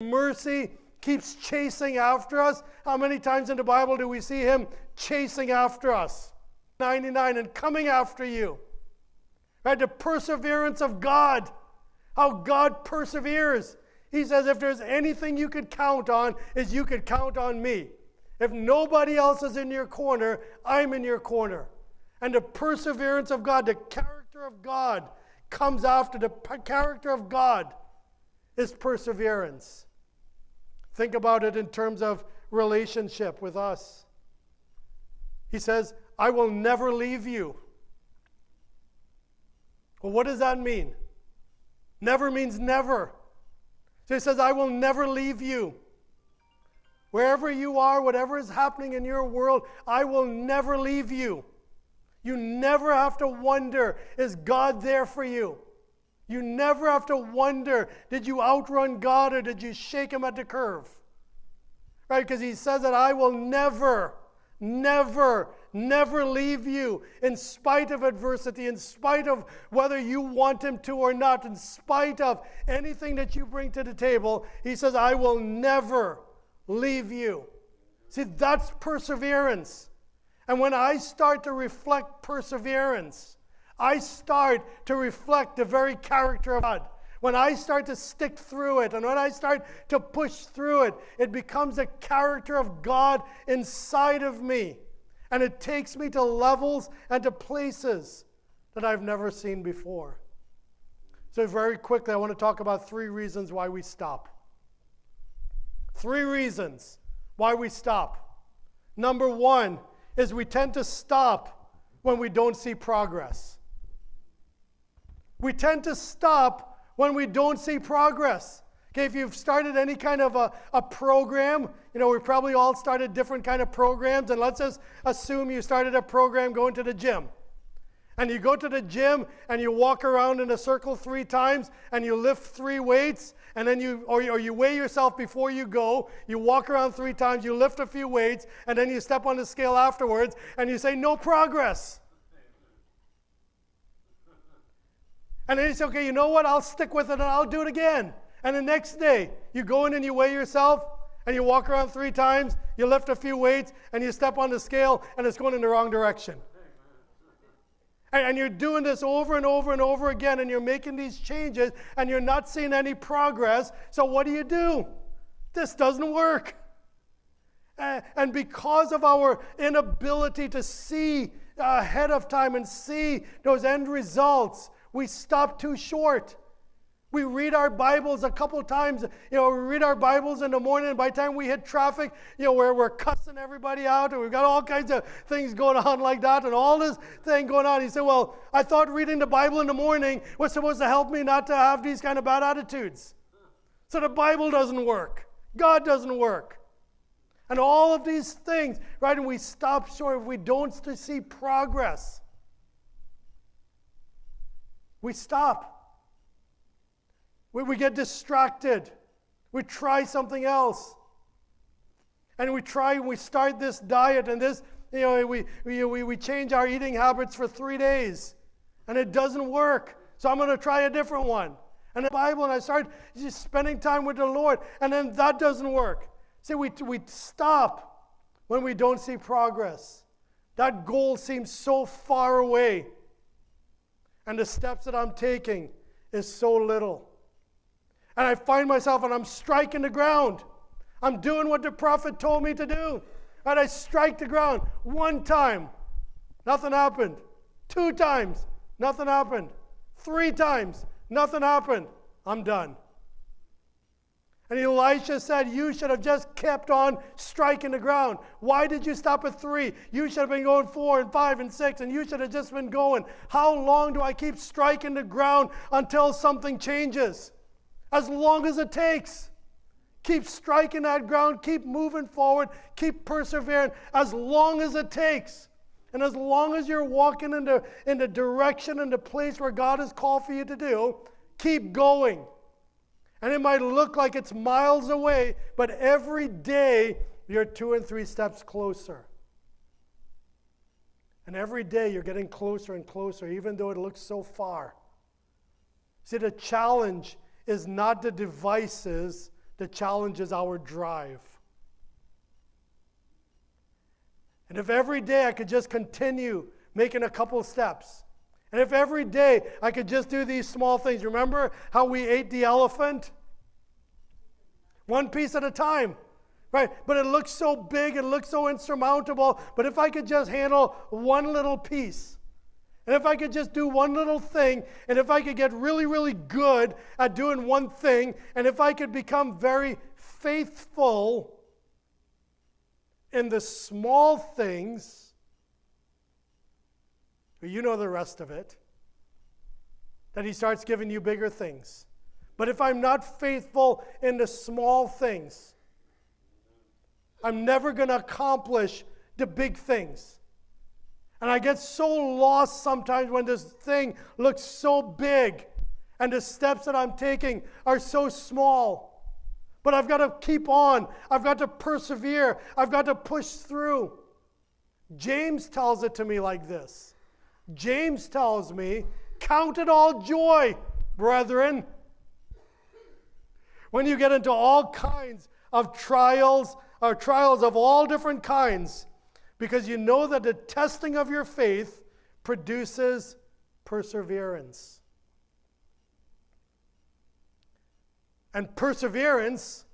mercy keeps chasing after us. How many times in the Bible do we see him chasing after us? 99 and coming after you. Right? The perseverance of God. How God perseveres. He says if there's anything you could count on, is you could count on me. If nobody else is in your corner, I'm in your corner. And the perseverance of God, the character of God comes after. The character of God is perseverance. Think about it in terms of relationship with us. He says, I will never leave you. Well, what does that mean? Never means never. So he says, I will never leave you. Wherever you are, whatever is happening in your world, I will never leave you. You never have to wonder, is God there for you? You never have to wonder, did you outrun God or did you shake him at the curve? Right? Because he says that I will never, never, never leave you in spite of adversity, in spite of whether you want him to or not, in spite of anything that you bring to the table. He says, I will never leave you. See, that's perseverance. And when I start to reflect perseverance, I start to reflect the very character of God. When I start to stick through it and when I start to push through it, it becomes a character of God inside of me. And it takes me to levels and to places that I've never seen before. So very quickly, I want to talk about 3 reasons why we stop. 3 reasons why we stop. Number 1 is we tend to stop when we don't see progress. We tend to stop when we don't see progress. Okay, if you've started any kind of a program, you know, we probably all started different kind of programs, and let's just assume you started a program going to the gym. And you go to the gym and you walk around in a circle 3 times and you lift 3 weights, and then you weigh yourself before you go, you walk around 3 times, you lift a few weights, and then you step on the scale afterwards and you say, no progress. And then you say, okay, you know what, I'll stick with it and I'll do it again. And the next day, you go in and you weigh yourself, and you walk around 3 times, you lift a few weights, and you step on the scale, and it's going in the wrong direction. And you're doing this over and over and over again, and you're making these changes, and you're not seeing any progress. So what do? This doesn't work. And because of our inability to see ahead of time and see those end results, we stop too short. We read our Bibles a couple times. We read our Bibles in the morning, and by the time we hit traffic, where we're cussing everybody out, and we've got all kinds of things going on like that, and all this thing going on. He said, well, I thought reading the Bible in the morning was supposed to help me not to have these kind of bad attitudes. So the Bible doesn't work. God doesn't work. And all of these things, right, and we stop short if we don't see progress. We stop. We get distracted. We try something else. And we start this diet and this, we change our eating habits for 3 days. And it doesn't work. So I'm going to try a different one. And the Bible, and I start just spending time with the Lord. And then that doesn't work. See, we stop when we don't see progress. That goal seems so far away. And the steps that I'm taking is so little. And I find myself, and I'm striking the ground. I'm doing what the prophet told me to do. And I strike the ground 1 time. Nothing happened. 2 times. Nothing happened. 3 times. Nothing happened. I'm done. And Elisha said, you should have just kept on striking the ground. Why did you stop at 3? You should have been going 4 and 5 and 6, and you should have just been going. How long do I keep striking the ground until something changes? As long as it takes. Keep striking that ground. Keep moving forward. Keep persevering. As long as it takes. And as long as you're walking in the direction and the place where God has called for you to do, keep going. And it might look like it's miles away, but every day you're 2 and 3 steps closer. And every day you're getting closer and closer, even though it looks so far. See, the challenge is not the devices that challenges our drive. And if every day I could just continue making a couple steps, and if every day I could just do these small things. Remember how we ate the elephant? One piece at a time, right? But it looks so big, it looks so insurmountable. But if I could just handle one little piece, and if I could just do one little thing, and if I could get really, really good at doing one thing, and if I could become very faithful in the small things, you know the rest of it, that he starts giving you bigger things. But if I'm not faithful in the small things, I'm never going to accomplish the big things. And I get so lost sometimes when this thing looks so big and the steps that I'm taking are so small. But I've got to keep on. I've got to persevere. I've got to push through. James tells it to me like this. James tells me, count it all joy, brethren, when you get into all kinds of trials, or trials of all different kinds, because you know that the testing of your faith produces perseverance. And perseverance,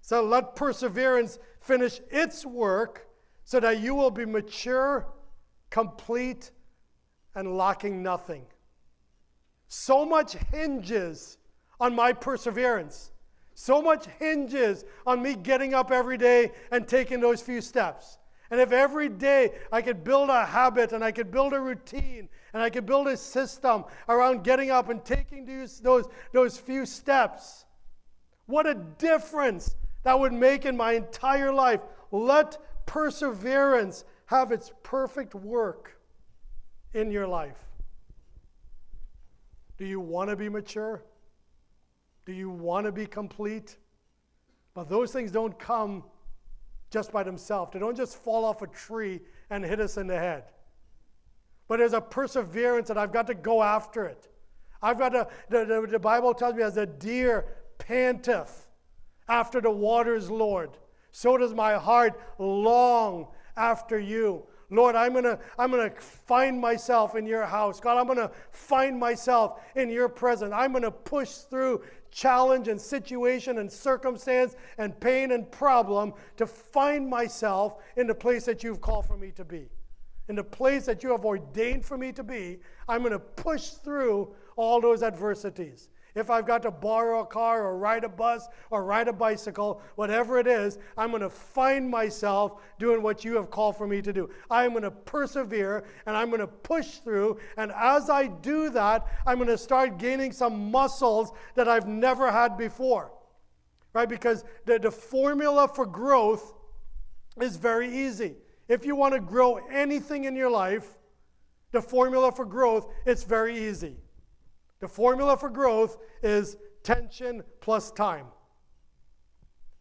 so let perseverance finish its work so that you will be mature, complete, and lacking nothing. So much hinges on my perseverance. So much hinges on me getting up every day and taking those few steps. And if every day I could build a habit and I could build a routine and I could build a system around getting up and taking those few steps, what a difference that would make in my entire life. Let perseverance have its perfect work in your life. Do you want to be mature? Do you want to be complete? But those things don't come just by themselves. They don't just fall off a tree and hit us in the head. But there's a perseverance that I've got to go after it. I've got to, the Bible tells me, as a deer panteth after the waters, Lord, so does my heart long after you. Lord, I'm gonna find myself in your house. God, I'm gonna find myself in your presence. I'm gonna push through challenge and situation and circumstance and pain and problem to find myself in the place that you've called for me to be. In the place that you have ordained for me to be, I'm gonna push through all those adversities. If I've got to borrow a car or ride a bus or ride a bicycle, whatever it is, I'm going to find myself doing what you have called for me to do. I'm going to persevere and I'm going to push through. And as I do that, I'm going to start gaining some muscles that I've never had before. Right? Because the formula for growth is very easy. If you want to grow anything in your life, the formula for growth is very easy. The formula for growth is tension plus time.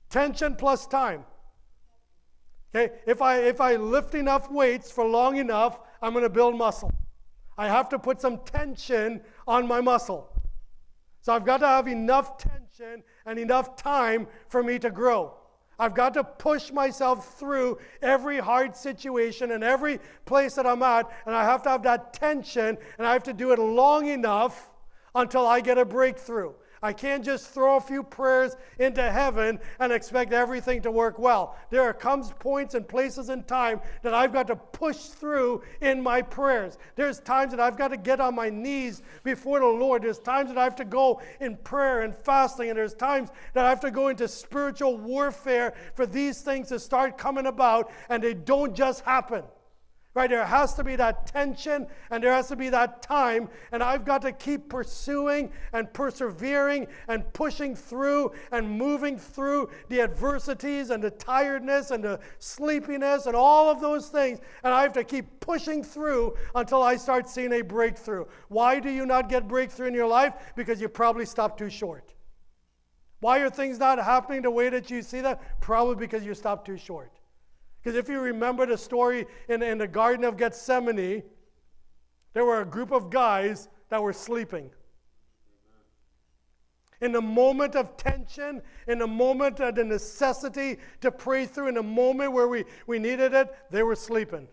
Tension plus time. Okay? If I lift enough weights for long enough, I'm going to build muscle. I have to put some tension on my muscle. So I've got to have enough tension and enough time for me to grow. I've got to push myself through every hard situation and every place that I'm at, and I have to have that tension, and I have to do it long enough until I get a breakthrough. I can't just throw a few prayers into heaven and expect everything to work well. There comes points and places in time that I've got to push through in my prayers. There's times that I've got to get on my knees before the Lord. There's times that I have to go in prayer and fasting, and there's times that I have to go into spiritual warfare for these things to start coming about, and they don't just happen. Right, there has to be that tension and there has to be that time, and I've got to keep pursuing and persevering and pushing through and moving through the adversities and the tiredness and the sleepiness and all of those things, and I have to keep pushing through until I start seeing a breakthrough. Why do you not get breakthrough in your life? Because you probably stopped too short. Why are things not happening the way that you see that? Probably because you stopped too short. Because if you remember the story in the Garden of Gethsemane, there were a group of guys that were sleeping. In the moment of tension, in the moment of the necessity to pray through, in the moment where we needed it, they were sleeping.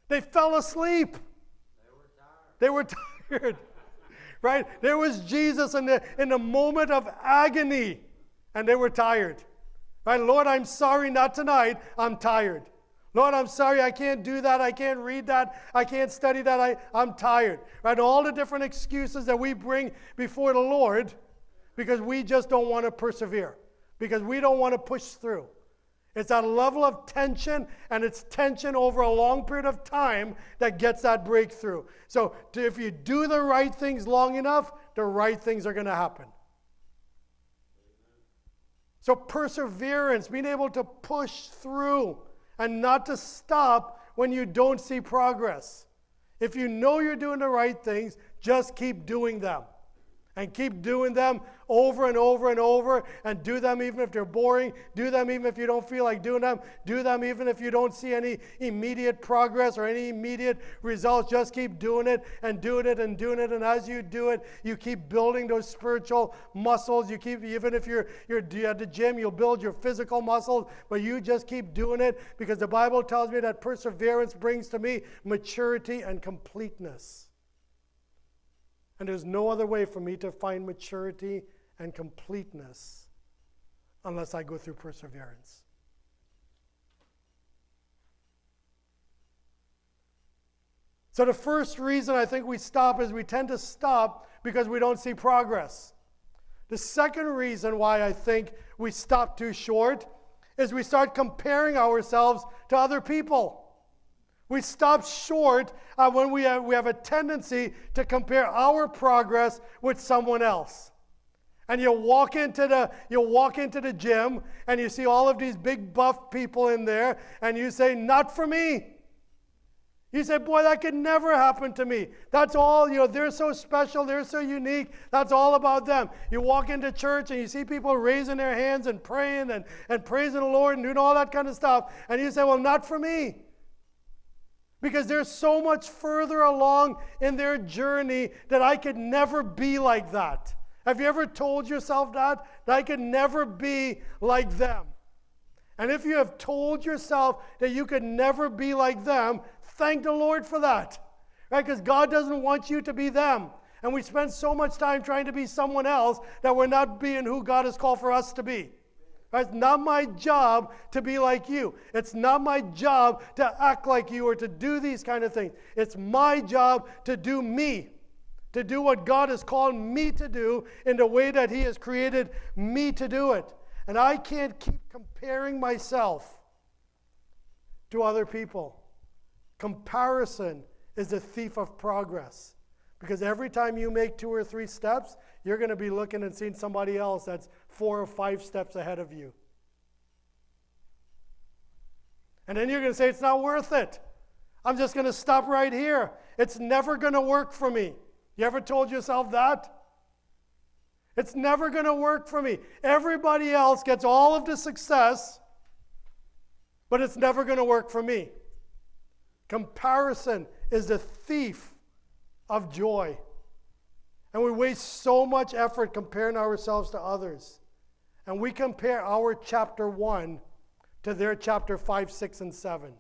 They fell asleep. They were tired. Right? There was Jesus in the moment of agony, and they were tired. Right? Lord, I'm sorry, not tonight. I'm tired. Lord, I'm sorry, I can't do that. I can't read that. I can't study that. I'm tired. Right? All the different excuses that we bring before the Lord because we just don't want to persevere, because we don't want to push through. It's that level of tension, and it's tension over a long period of time that gets that breakthrough. So if you do the right things long enough, the right things are going to happen. So perseverance, being able to push through and not to stop when you don't see progress. If you know you're doing the right things, just keep doing them. And keep doing them over and over and over, and do them even if they're boring. Do them even if you don't feel like doing them. Do them even if you don't see any immediate progress or any immediate results. Just keep doing it and doing it and doing it. And as you do it, you keep building those spiritual muscles. You keep, even if you're at the gym, you'll build your physical muscles, but you just keep doing it, because the Bible tells me that perseverance brings to me maturity and completeness. And there's no other way for me to find maturity and completeness unless I go through perseverance. So the first reason I think we stop is we tend to stop because we don't see progress. The second reason why I think we stop too short is we start comparing ourselves to other people. We stop short when we have a tendency to compare our progress with someone else. And you walk into the gym and you see all of these big buff people in there, and you say, not for me. You say, boy, that could never happen to me. That's all, they're so special, they're so unique, that's all about them. You walk into church and you see people raising their hands and praying and praising the Lord and doing all that kind of stuff, and you say, well, not for me. Because they're so much further along in their journey that I could never be like that. Have you ever told yourself that I could never be like them? And if you have told yourself that you could never be like them, thank the Lord for that. Right? Because God doesn't want you to be them. And we spend so much time trying to be someone else that we're not being who God has called for us to be. It's not my job to be like you. It's not my job to act like you or to do these kind of things. It's my job to do me, to do what God has called me to do in the way that He has created me to do it. And I can't keep comparing myself to other people. Comparison is the thief of progress. Because every time you make 2 or 3 steps, you're going to be looking and seeing somebody else that's 4 or 5 steps ahead of you. And then you're going to say, it's not worth it. I'm just going to stop right here. It's never going to work for me. You ever told yourself that? It's never going to work for me. Everybody else gets all of the success, but it's never going to work for me. Comparison is the thief of joy. And we waste so much effort comparing ourselves to others. And we compare our chapter 1 to their chapter 5, 6, and 7.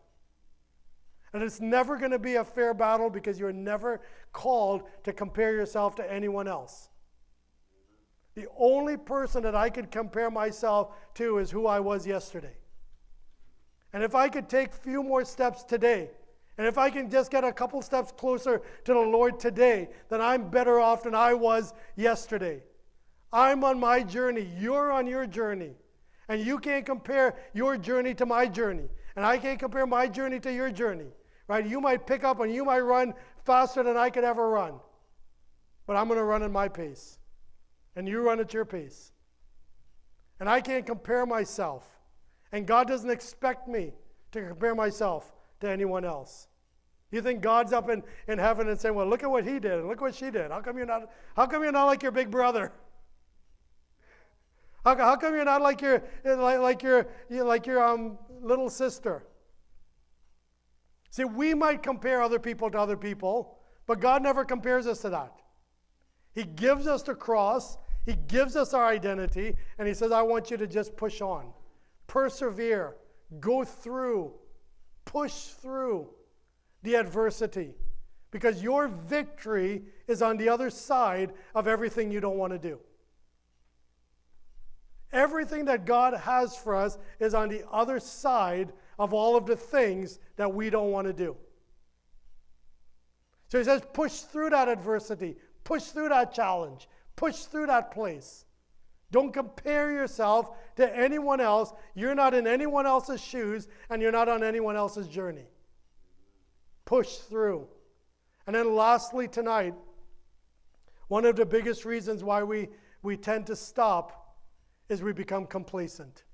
And it's never going to be a fair battle because you're never called to compare yourself to anyone else. The only person that I could compare myself to is who I was yesterday. And if I could take a few more steps today, and if I can just get a couple steps closer to the Lord today, then I'm better off than I was yesterday. I'm on my journey. You're on your journey. And you can't compare your journey to my journey. And I can't compare my journey to your journey. Right? You might pick up and you might run faster than I could ever run. But I'm going to run at my pace. And you run at your pace. And I can't compare myself. And God doesn't expect me to compare myself to anyone else. You think God's up in heaven and saying, well, look at what he did and look what she did. How come you're not like your big brother? How come you're not like your little sister? See, we might compare other people to other people, but God never compares us to that. He gives us the cross. He gives us our identity. And he says, I want you to just push on. Persevere. Go through. Push through the adversity. Because your victory is on the other side of everything you don't want to do. Everything that God has for us is on the other side of all of the things that we don't want to do. So he says, push through that adversity. Push through that challenge. Push through that place. Don't compare yourself to anyone else. You're not in anyone else's shoes, and you're not on anyone else's journey. Push through. And then lastly tonight, one of the biggest reasons why we tend to stop is we become complacent.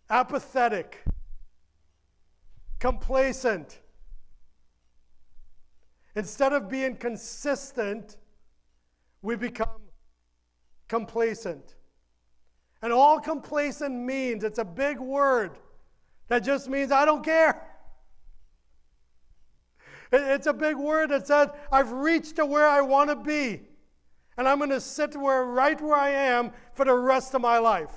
Apathetic. Complacent. Instead of being consistent, we become complacent. And all complacent means, it's a big word that just means I don't care. It's a big word that says I've reached to where I want to be. And I'm going to sit right where I am for the rest of my life.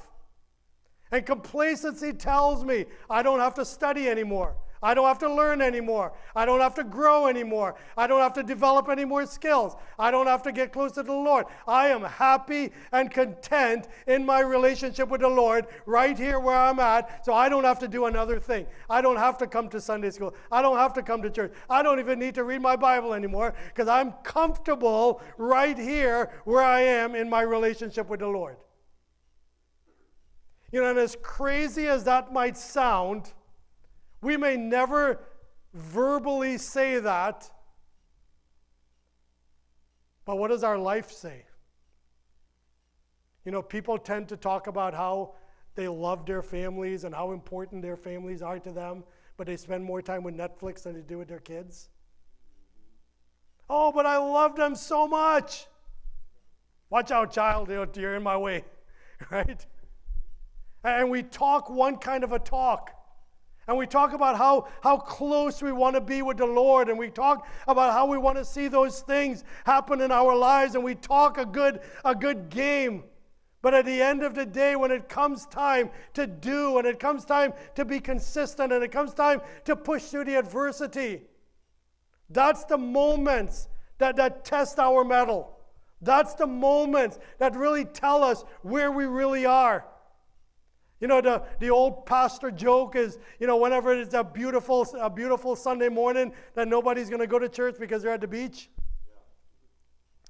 And complacency tells me I don't have to study anymore. I don't have to learn anymore. I don't have to grow anymore. I don't have to develop any more skills. I don't have to get closer to the Lord. I am happy and content in my relationship with the Lord right here where I'm at, so I don't have to do another thing. I don't have to come to Sunday school. I don't have to come to church. I don't even need to read my Bible anymore because I'm comfortable right here where I am in my relationship with the Lord. You know, and as crazy as that might sound, we may never verbally say that, but what does our life say? You know, people tend to talk about how they love their families and how important their families are to them, but they spend more time with Netflix than they do with their kids. Oh, but I love them so much. Watch out, child, you're in my way, right? And we talk one kind of a talk. And we talk about how close we want to be with the Lord. And we talk about how we want to see those things happen in our lives. And we talk a good game. But at the end of the day, when it comes time to do, and it comes time to be consistent, and it comes time to push through the adversity, that's the moments that test our mettle. That's the moments that really tell us where we really are. You know, the old pastor joke is, you know, whenever it's a beautiful Sunday morning, that nobody's going to go to church because they're at the beach. Yeah.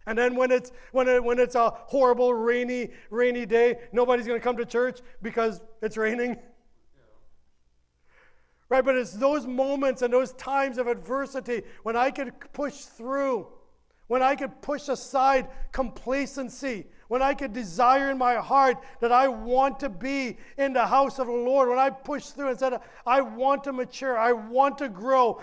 And then when it's a horrible rainy day, nobody's going to come to church because it's raining. Yeah. Right, but it's those moments and those times of adversity when I can push through, when I could push aside complacency, when I could desire in my heart that I want to be in the house of the Lord, when I push through and said, I want to mature, I want to grow,